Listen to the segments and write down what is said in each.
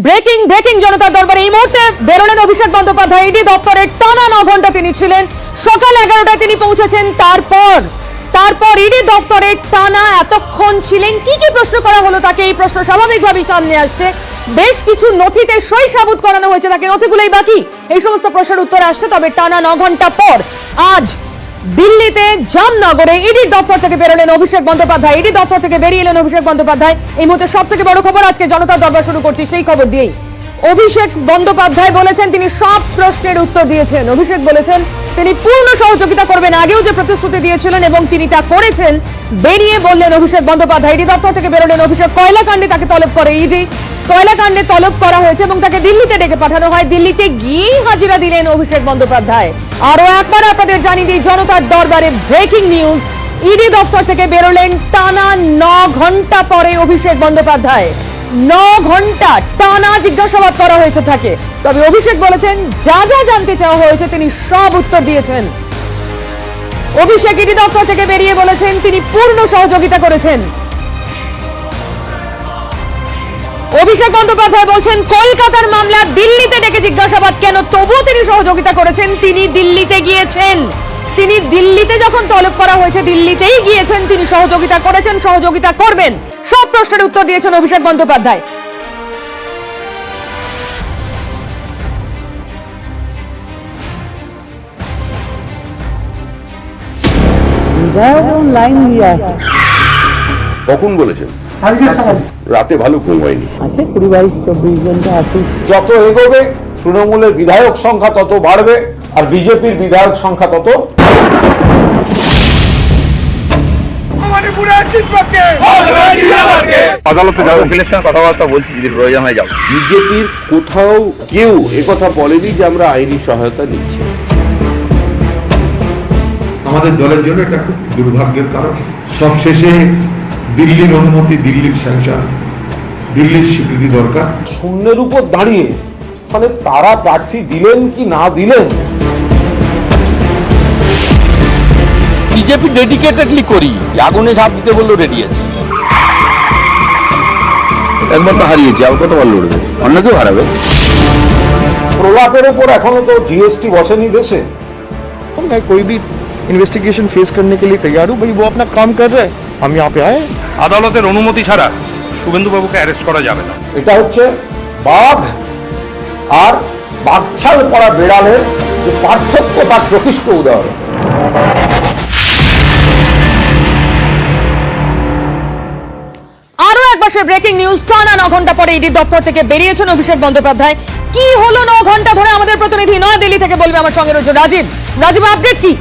Breaking breaking জনতার দরবারে এই মুহূর্তে বেরোলেন অভিষেক বন্দ্যোপাধ্যায়। ইডি দপ্তরে টানা 9 ঘন্টা তিনি ছিলেন। সকাল 11টায় তিনি পৌঁছেছেন। তারপর ইডি দপ্তরে টানা এতক্ষণ ছিলেন। কি কি প্রশ্ন করা হলো তাকে? এই প্রশ্ন স্বাভাবিকভাবেই সামনে আসছে। বেশ কিছু নথিতে সই সাবুত করানো হয়েছে তাকে, নথিগুলোই বাকি। এই সমস্ত প্রশ্নের উত্তর আসছে। তবে টানা 9 ঘন্টা পর আজ দিল্লিতে জামনগরে ইডি দপ্তর থেকে বেরোলেন অভিষেক বন্দ্যোপাধ্যায়। ইডি দপ্তর থেকে বেরিয়ে এলেন অভিষেক বন্দ্যোপাধ্যায়। এই মুহূর্তে সব থেকে বড় খবর, আজকে জনতার দরবার শুরু করছি সেই খবর দিয়েই। অভিষেক বন্দ্যোপাধ্যায় বলেছেন তিনি সব প্রশ্নের উত্তর দিয়েছেন। অভিষেক বলেছেন তিনি পূর্ণ সহযোগিতা করবেন, আগেও যে প্রতিশ্রুতি দিয়েছিলেন এবং তিনি তা করেছেন। বেরিয়ে বললেন অভিষেক বন্দ্যোপাধ্যায়। ইডি দপ্তর থেকে বেরোলেন অভিষেক। কয়লাকাণ্ডে তাকে তলব করে ইডি। কয়লাকাণ্ডে তলব করা হয়েছে এবং তাকে দিল্লিতে ডেকে পাঠানো হয়। দিল্লিতে গিয়েই হাজিরা দিলেন অভিষেক বন্দ্যোপাধ্যায়। আরো একবার আপনাদের জানিয়ে দিই, জনতার দরবারে ব্রেকিং নিউজ। ইডি দপ্তর থেকে বেরোলেন টানা 9 ঘন্টা পরে অভিষেক বন্দ্যোপাধ্যায়। 9 ঘন্টা টানা জিজ্ঞাসাবাদ করা হয়েছে তাকে। তবে অভিষেক বলেছেন যা যা জানতে চাওয়া হয়েছে তিনি সব উত্তর দিয়েছেন। অভিষেক ইডি দপ্তর থেকে বেরিয়ে বলেছেন তিনি পূর্ণ সহযোগিতা করেছেন। অভিষেক বন্দ্যোপাধ্যায় বলছেন কলকাতার মামলা দিল্লিতে ডেকে জিজ্ঞাসাবাদ কেন, তবুও তিনি সহযোগিতা করেছেন। তিনি দিল্লিতে গিয়েছেন। তিনি দিল্লিতে যখন তলব করা হয়েছে দিল্লিতেই গিয়েছেন। তিনি সহযোগিতা করেছেন, সহযোগিতা করবেন। সব প্রশ্নের উত্তর দিয়েছেন অভিষেক বন্দ্যোপাধ্যায়। লাইন দিয়ে আছে। কখন বলেছেন? রাতে ভালো ঘুম হয়নি। আছে 20-22-24 ঘন্টা আছে। যত এগোবে তৃণমূলের বিধায়ক সংখ্যা তত বাড়বে, আর বিজেপির বিধায়ক সংখ্যা তত আদালতে যাবো, উকিলের সঙ্গে কথাবার্তা বলছি, যদি প্রয়োজন হয় যাবো। বিজেপির কোথাও কেউ একথা বলেনি যে আমরা আইনি সহায়তা নিচ্ছি। আমাদের দলের জন্য এটা খুব দুর্ভাগ্যের কারণ। সব শেষে দিল্লির অনুমতি, দিল্লির স্যাংশন, দিল্লির স্বীকৃতি দরকার। শূন্যের উপর দাঁড়িয়ে মানে তারা প্রার্থী দিলেন কি না দিলেন। বিজেপি ডেডিকেটেডলি করি, আগুনে ঝাঁপ দিতে বললো রেডি আছে। একবার তো হারিয়েছি, আর কতবার লড়বে? অন্য কেউ হারাবে। প্রলাপের উপর এখনো তো জিএসটি বসেনি দেশে। मैं कोई भी इन्वेस्टिगेशन फेस करने के लिए तैयार हूँ। भाई वो अपना काम कर रहे हैं, हम यहाँ पे आए। আদালতের অনুমতি ছাড়া শুভেন্দু বাবুকে অ্যারেস্ট করা যাবে না। এটা হচ্ছে বাঘ আর বাঘছাল পড়া বেড়ালের যে পার্থক্য, তার প্রকৃষ্ট উদাহরণ। আরো একবার সে ব্রেকিং নিউজ। টানা 9 ঘন্টা পরে ইডি দপ্তর থেকে বেরিয়েছেন অভিষেক বন্দ্যোপাধ্যায়। কি হলো 9 ঘন্টা ধরে? আমাদের প্রতিনিধি নয়াদিল্লি থেকে বলবে। আমার সঙ্গে রয়েছে রাজীব। রাজীব, আপডেট কি?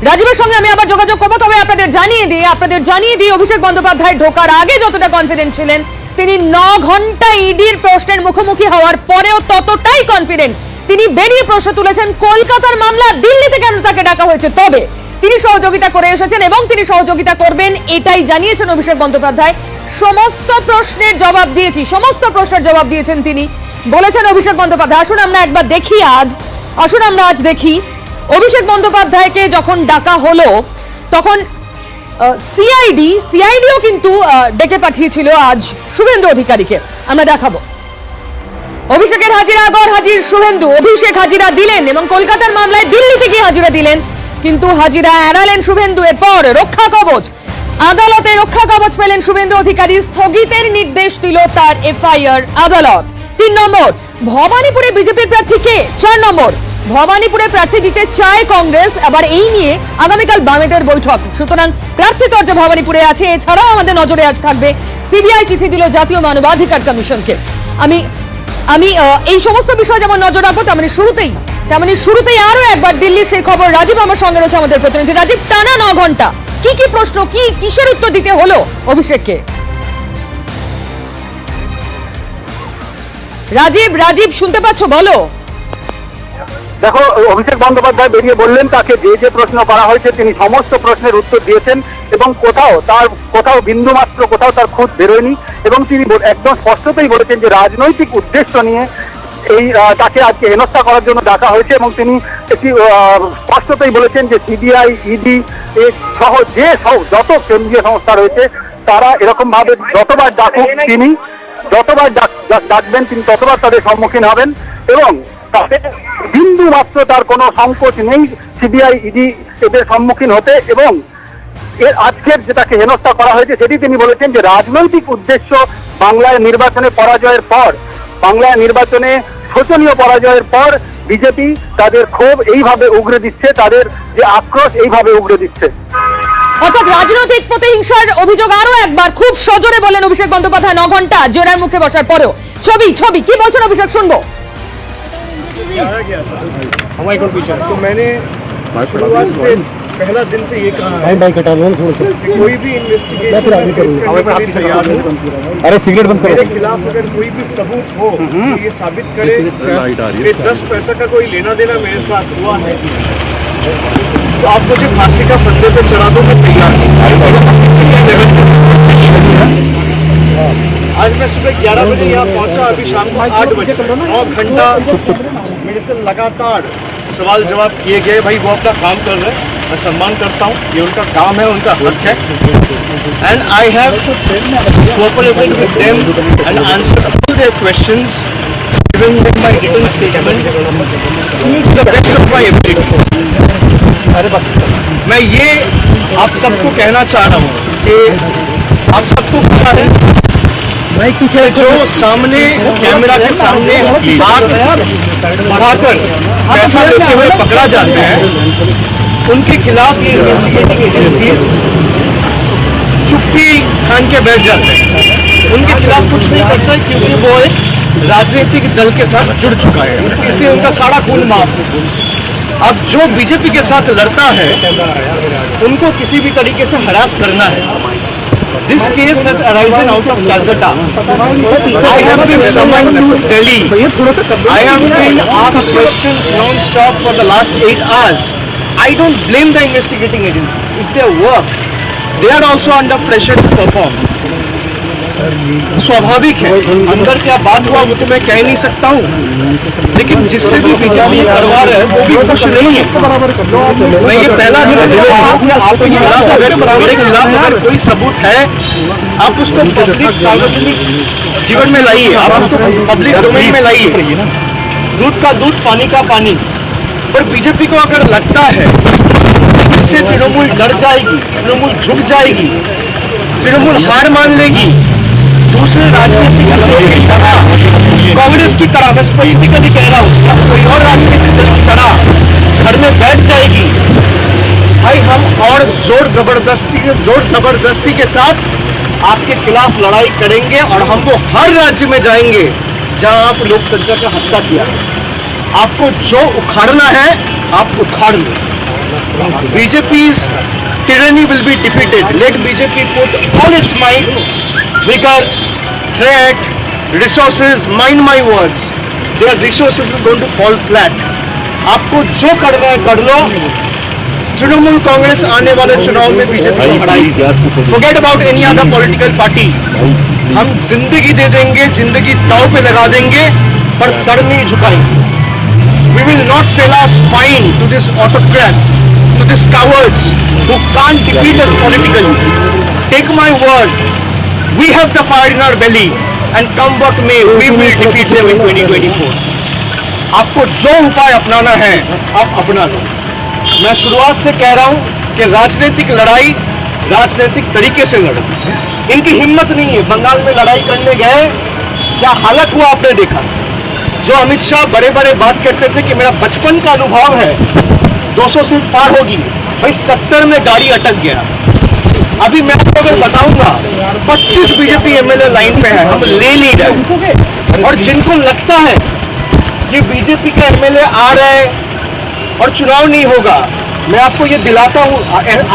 রাজীবের সঙ্গে আমি আবার যোগাযোগ করবো। তবে আপনাদের জানিয়ে দিই অভিষেক বন্দ্যোপাধ্যায় ঢোকার আগে যতটা কনফিডেন্ট ছিলেন, তিনি 9 ঘন্টা ইডির প্রশ্নের মুখোমুখি হওয়ার পরেও ততটাই কনফিডেন্ট। তিনি বেরিয়ে প্রশ্ন তুলেছেন কলকাতার মামলা দিল্লিতে কেন তাকে ডাকা হয়েছে। তবে তিনি সহযোগিতা করে এসেছেন এবং তিনি সহযোগিতা করবেন, এটাই জানিয়েছেন অভিষেক বন্দ্যোপাধ্যায়। সমস্ত প্রশ্নের জবাব দিয়েছেন তিনি, বলেছেন অভিষেক বন্দ্যোপাধ্যায়। আসুন আমরা আজ দেখি অভিষেক বন্দ্যোপাধ্যায়কে যখন ডাকা হলো তখন সিআইডিও কিন্তু ডেকে পাঠিয়েছিল আজ শুভেন্দু অধিকারীকে। আমরা দেখাবো অভিষেকের হাজিরা, আগর হাজির শুভেন্দু। অভিষেক হাজিরা দিলেন এবং কলকাতার মামলায় দিল্লিতে গিয়ে হাজিরা দিলেন, কিন্তু হাজিরা এড়ালেন শুভেন্দু। এরপর রক্ষা কবচ, আদালতে রক্ষা কবচ পেলেন শুভেন্দু অধিকারী। স্থগিতের নির্দেশ দিল তার এফআইআর আদালত। 3 নম্বর, ভবানীপুরে বিজেপির প্রার্থী কে? 4 নম্বর, ভবানীপুরে প্রার্থী দিতে চায় কংগ্রেস। আবার এই নিয়ে আগামীকাল বামেদের বৈঠক। সুতরাং প্রার্থী তরজা ভবানীপুরে আছে। এছাড়াও আমাদের নজরে আজ থাকবে সিবিআই চিঠি দিল জাতীয় মানবাধিকার কমিশনকে। আমি এই সমস্ত বিষয় যেমন নজর রাখবো, তেমনি শুরুতেই আরো একবার দিল্লির সেই খবর। রাজীব আমার সঙ্গে রয়েছে, আমাদের প্রতিনিধি রাজীব। টানা 9 ঘন্টা কি কি প্রশ্ন, কিসের উত্তর দিতে হলো অভিষেককে? রাজীব শুনতে পাচ্ছ? বলো। দেখো, অভিষেক বন্দ্যোপাধ্যায় বেরিয়ে বললেন তাকে যে প্রশ্ন করা হয়েছে তিনি সমস্ত প্রশ্নের উত্তর দিয়েছেন এবং কোথাও বিন্দুমাত্র তার খুঁত বেরোয়নি। এবং তিনি একদম স্পষ্টতই বলেছেন যে রাজনৈতিক উদ্দেশ্য নিয়ে তাকে আজকে হেনস্থা করার জন্য ডাকা হয়েছে। এবং তিনি একটি স্পষ্টতই বলেছেন যে সিবিআই, ইডি সহ যত কেন্দ্রীয় সংস্থা রয়েছে তারা এরকম ভাবে যতবার ডাকুক তিনি যতবার ডাকবেন তিনি ততবার তাদের সম্মুখীন হবেন এবং তাদের বিন্দু মাত্র তার কোনো সংকোচ নেই সিবিআই ইডি এদের সম্মুখীন হতে। এবং এর আজকের যেটাকে হেনস্থা করা হয়েছে সেটি তিনি বলেছেন যে রাজনৈতিক উদ্দেশ্য বাংলায় নির্বাচনে পরাজয়ের পর, বাংলায় নির্বাচনে শোচনীয় পরাজয়ের পর বিজেপি তাদের ক্ষোভ এইভাবে উগরে দিচ্ছে, তাদের যে আক্রোশ এইভাবে উগরে দিচ্ছে। অর্থাৎ রাজনৈতিক প্রতিহিংসার অভিযোগ আরো একবার খুব সজোরে বলেন অভিষেক বন্দ্যোপাধ্যায় 9 ঘন্টা জেরার মুখে বসার পরেও। ছবি কি বলছেন অভিষেক, শুনবো। तो मैंने शुरुआत से पहला दिन से ये कहा है कि कोई भी इन्वेस्टिगेशन तैयार हो। अरे सिगरेट बंद मेरे खिलाफ अगर कोई भी सबूत हो तो ये साबित करे कि 10 पैसा का कोई लेना देना मेरे साथ हुआ है तो आप मुझे फांसी का फंदे पे चढ़ा दो, मैं तैयार हूँ। आज मैं सुबह 11 बजे यहाँ पहुँचा, अभी शाम को 8 बजे 9 घंटा मेरे से लगातार सवाल जवाब किए गए। भाई वो अपना काम कर रहे हैं, मैं सम्मान करता हूँ, ये उनका काम है, उनका हक है। And I have cooperated with them and answered all their questions, given them my written statement to the best of my ability. मैं ये आप सबको कहना चाह रहा हूँ कि आप सबको पता है जो सामने कैमरा के सामने हाथ बढ़ाकर पैसा लेते हुए पकड़ा जाते हैं उनके खिलाफ ये इन्वेस्टिगेटिंग एजेंसीज चुप्पी खान के बैठ जाते हैं, उनके खिलाफ कुछ नहीं करता है क्योंकि वो एक राजनीतिक दल के साथ जुड़ चुका है, इसलिए उनका सारा खून माफ है। अब जो बीजेपी के साथ लड़ता है उनको किसी भी तरीके से हरास करना है। This case has arisen out of Calcutta. I have been summoned to Delhi. I have been asked questions non-stop for the last 8 hours. I don't blame the investigating agencies. It's their work. They are also under pressure to perform. स्वाभाविक है, अंदर क्या बात हुआ वो तो मैं कह नहीं सकता हूँ, लेकिन जिससे भी बीजेपी करवा रहे हैं वो भी खुश नहीं है। मैं ये पहला दिन से आपके खिलाफ मेरे खिलाफ अगर कोई सबूत है आप उसको पब्लिक सार्वजनिक जीवन में लाइए, आप उसको पब्लिक डोमेन में लाइए। दूध का दूध, पानी का पानी। पर बीजेपी को अगर लगता है इससे तृणमूल डर जाएगी, तृणमूल झुक जाएगी, तृणमूल हार मान लेगी, दूसरे राजनीतिक दलों की तरह, कांग्रेस की तरह, मैं स्पेसिफिकली कह रहा हूँ, कोई और राजनीतिक दल की तरह घर में बैठ जाएगी, भाई हम और जोर जबरदस्ती के साथ आपके खिलाफ लड़ाई करेंगे और हम वो हर राज्य में जाएंगे जहां आप लोकतंत्र का हत्या किया। आपको जो उखाड़ना है आप उखाड़ लो। BJP's tyranny will be defeated. Let BJP put all its might, vigor, threat, resources. Mind my words. Their resources is going to fall flat. आपको जो करना है कर लो। तृणमूल कांग्रेस आने वाले चुनाव में बीजेपी को हराएगी। Forget about any other political party. हम जिंदगी दे देंगे, जिंदगी दांव पे लगा देंगे, पर सर नहीं झुकाएंगे। We will not sell our spine to these autocrats, to these cowards who can't defeat us politically. Take my word, we have the fire in our belly and come what may, we will defeat them in 2024. आपको जो उपाय अपनाना है आप अपना लो। मैं शुरुआत से कह रहा हूं कि राजनीतिक लड़ाई राजनीतिक तरीके से लड़ो। इनकी हिम्मत नहीं है। बंगाल में लड़ाई करने गए, क्या हालत हुआ आपने देखा। जो अमित शाह बड़े बड़े बात करते थे कि मेरा बचपन का अनुभव है 200 सीट पार होगी, भाई 70 में गाड़ी अटक गया। अभी मैं आपको अगर बताऊंगा 25 बीजेपी एमएलए लाइन पे है, हम ले नहीं रहे। और जिनको लगता है कि बीजेपी के एमएलए आ रहे और चुनाव नहीं होगा, मैं आपको ये दिलाता हूँ,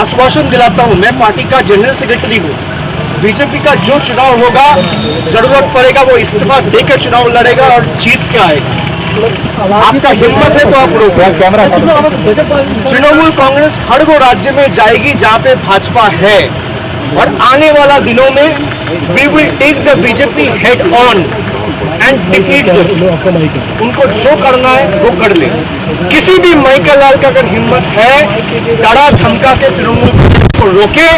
आश्वासन दिलाता हूँ, मैं पार्टी का जनरल सेक्रेटरी हूँ। बीजेपी का जो चुनाव होगा, जरूरत पड़ेगा वो इस्तीफा देकर चुनाव लड़ेगा और जीत के आएगा। आपका हिम्मत है तो आप रोको। तृणमूल कांग्रेस हर वो राज्य में जाएगी जहाँ पे भाजपा है और आने वाला दिनों में we will take the BJP head on and defeat them. उनको जो करना है वो कर ले। किसी भी माइकल लाल का अगर हिम्मत है डरा धमका के तृणमूल को रोके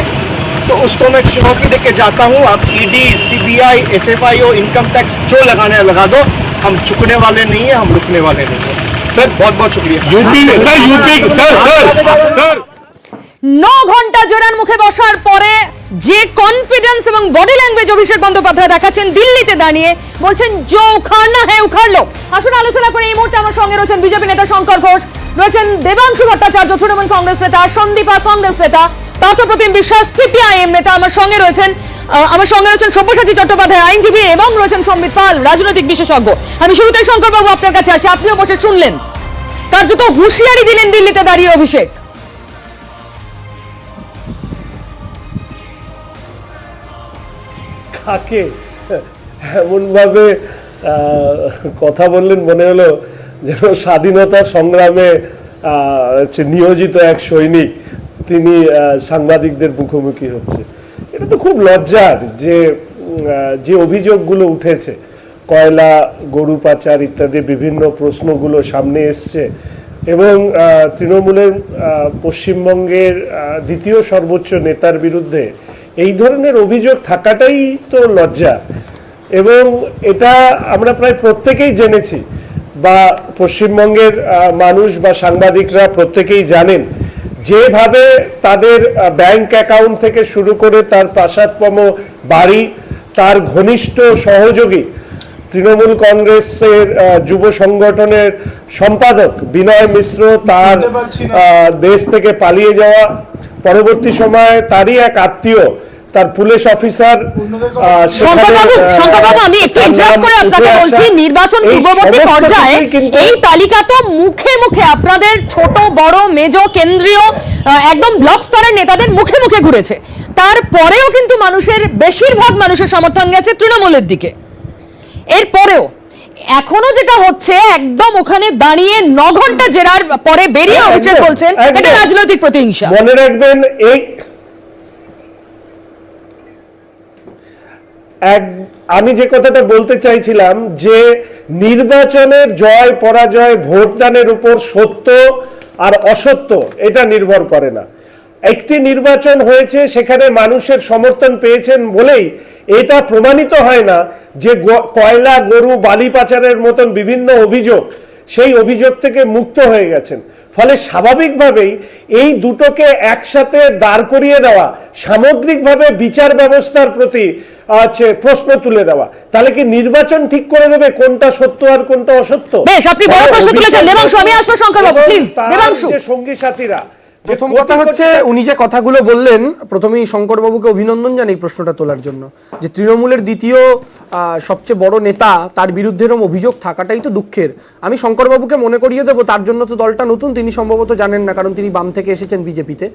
तो उसको मैं चुनौती देके जाता हूँ। आप ईडी, सीबीआई, एसएफआई और इनकम टैक्स जो लगाने लगा दो, हम झुकने वाले नहीं है, हम रुकने वाले नहीं है। सर बहुत बहुत शुक्रिया। सर 9 ঘন্টা জোরার মুখে বসার পরে যে কনফিডেন্স এবং বডি ল্যাঙ্গুয়েজ অভিষেক বন্দ্যোপাধ্যায় দেখাচ্ছেন দিল্লিতে দাঁড়িয়ে, বলছেন জো উখাড়না হ্যাঁ উখাড়লো। আসুন আলোচনা করে। এই মুহূর্তে আমার সঙ্গে রয়েছেন বিজেপি নেতা শঙ্কর ঘোষ, রয়েছেন দেবাংশু ভট্টাচার্য তৃণমূল কংগ্রেস নেতা, সন্দীপ আর কংগ্রেস নেতা, পার্থপ্রতিম বিশ্বাস সিপিআইএম নেতা, আমার সঙ্গে রয়েছেন সব্যসাচী চট্টোপাধ্যায় আইনজীবী, এবং রয়েছেন সম্বিত পাল রাজনৈতিক বিশেষজ্ঞ। আমি শুরুতেই শঙ্কর বাবু আপনার কাছে আসি। আপনিও বসে শুনলেন, কার্যত হুঁশিয়ারি দিলেন দিল্লিতে দাঁড়িয়ে অভিষেক। কাকে এমনভাবে কথা বললেন মনে হলো যেন স্বাধীনতা সংগ্রামে নিয়োজিত এক সৈনিক তিনি সাংবাদিকদের মুখোমুখি হচ্ছে। এটা তো খুব লজ্জার যে অভিযোগগুলো উঠেছে, কয়লা, গরু পাচার ইত্যাদি বিভিন্ন প্রশ্নগুলো সামনে এসছে, এবং তৃণমূলের পশ্চিমবঙ্গের দ্বিতীয় সর্বোচ্চ নেতার বিরুদ্ধে এই ধরনের অভিযোগ থাকাটাই তো লজ্জা। এবং এটা আমরা প্রায় প্রত্যেকেই জেনেছি, বা পশ্চিমবঙ্গের মানুষ বা সাংবাদিকরা প্রত্যেকেই জানেন যেভাবে তাদের ব্যাংক অ্যাকাউন্ট থেকে শুরু করে তার প্রাসাদপম বাড়ি, তার ঘনিষ্ঠ সহযোগী তৃণমূল কংগ্রেসের যুব সংগঠনের সম্পাদক বিনয় মিশ্র, তার দেশ থেকে পালিয়ে যাওয়া, পরবর্তী সময় তারই এক আত্মীয়, তার পুলিশ অফিসার। শঙ্করবাবু, আমি একটু ইন্টারাপ্ট করে আপনাকে বলছি, নির্বাচন পূর্ববর্তী পর্যায়ে এই তালিকা তো মুখে মুখে আপনাদের ছোট বড় মেজ কেন্দ্রীয় একদম ব্লক স্তরের নেতাদের মুখে মুখে ঘুরেছে, তারপরেও কিন্তু বেশিরভাগ মানুষের সমর্থন গেছে তৃণমূলের দিকে। এরপরেও এখনো যেটা হচ্ছে, একদম ওখানে দাঁড়িয়ে 9 ঘন্টা জেরার পরে বেরিয়ে অভিষেক বলছেন এটা রাজনৈতিক প্রতিহিংসা। মনে রাখবেন, আমি যে কথাটা বলতে চাইছিলাম যে নির্বাচনের জয় পরাজয় ভোটদানের উপর সত্য আর অসত্য এটা নির্ভর করে না। একটি নির্বাচন হয়েছে, সেখানে মানুষের সমর্থন পেয়েছেন বলেই এটা প্রমাণিত হয় না যে কয়লা, গরু, বালি পাচারের মতন বিভিন্ন অভিযোগ, সেই অভিযোগ থেকে মুক্ত হয়ে গেছেন। ফলে স্বাভাবিকভাবেই এই দুটোকে একসাথে দাঁড় করিয়ে দেওয়া, সামগ্রিকভাবে বিচার ব্যবস্থার প্রতি প্রশ্ন তুলে দেওয়া, তাহলে কি নির্বাচন ঠিক করে দেবে কোনটা সত্য আর কোনটা অসত্য? বেশ, আপনি বড় প্রশ্ন তুলেছেন দেবাংশু, আমি আসবো শঙ্কর বাবু, প্লিজ দেবাংশু। সঙ্গী সাথীরা, প্রথম কথা হচ্ছে, উনি যে কথাগুলো বললেন, প্রথমেই শঙ্করবাবুকে অভিনন্দন জানাই প্রশ্নটা তোলার জন্য, যে তৃণমূলের দ্বিতীয় সবচেয়ে বড় নেতা, তার বিরুদ্ধে এরকম অভিযোগ থাকাটাই তো দুঃখের। আমি শঙ্করবাবুকে মনে করিয়ে দেবো, তার জন্য তো দলটা নতুন, তিনি সম্ভবত জানেন না, কারণ তিনি বাম থেকে এসেছেন বিজেপিতে।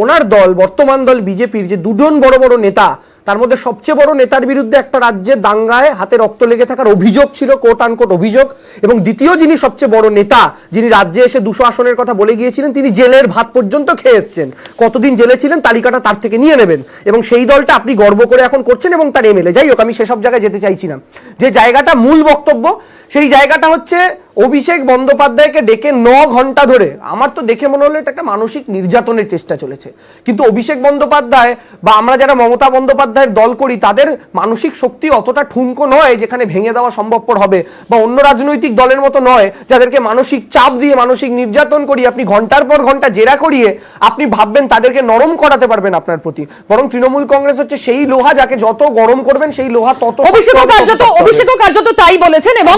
ওনার দল, বর্তমান দল বিজেপির যে দুজন বড় বড় নেতা, তার মধ্যে সবচেয়ে বড় নেতার বিরুদ্ধে একটা রাজ্যে দাঙ্গায় হাতে রক্ত লেগে থাকার অভিযোগ ছিল, কোট আনকোট অভিযোগ, এবং দ্বিতীয় যিনি সবচেয়ে বড় নেতা, যিনি রাজ্যে এসে 200 আসনের কথা বলে গিয়েছিলেন, তিনি জেলের ভাত পর্যন্ত খেয়ে এসছেন। কতদিন জেলে ছিলেন তালিকাটা তার থেকে নিয়ে নেবেন, এবং সেই দলটা আপনি গর্ব করে এখন করছেন, এবং তার এমএলএ। যাই হোক, আমি সেসব জায়গায় যেতে চাইছি না। যে জায়গাটা মূল বক্তব্য, সেই জায়গাটা হচ্ছে অভিষেক বন্দ্যোপাধ্যায়কে ডেকে 9 ঘন্টা ধরে, আমার তো দেখে মনে হলো এটা একটা মানসিক নির্যাতনের চেষ্টা চলেছে। কিন্তু অভিষেক বন্দ্যোপাধ্যায় বা আমরা যারা মমতা বন্দ্যোপাধ্যায়ের দল করি, তাদের মানসিক শক্তি অতটা ঠুনকো নয় যেখানে ভেঙে দেওয়া সম্ভবপর হবে, বা অন্য রাজনৈতিক দলের মতো নয় যাদেরকে মানসিক চাপ দিয়ে, মানসিক নির্যাতন করিয়ে, আপনি ঘন্টার পর ঘন্টা জেরা করিয়ে আপনি ভাববেন তাদেরকে নরম করাতে পারবেন আপনার প্রতি। বরং তৃণমূল কংগ্রেস হচ্ছে সেই লোহা, যাকে যত গরম করবেন সেই লোহা তত। অভিষেকও কার্যত তাই বলেছেন, এবং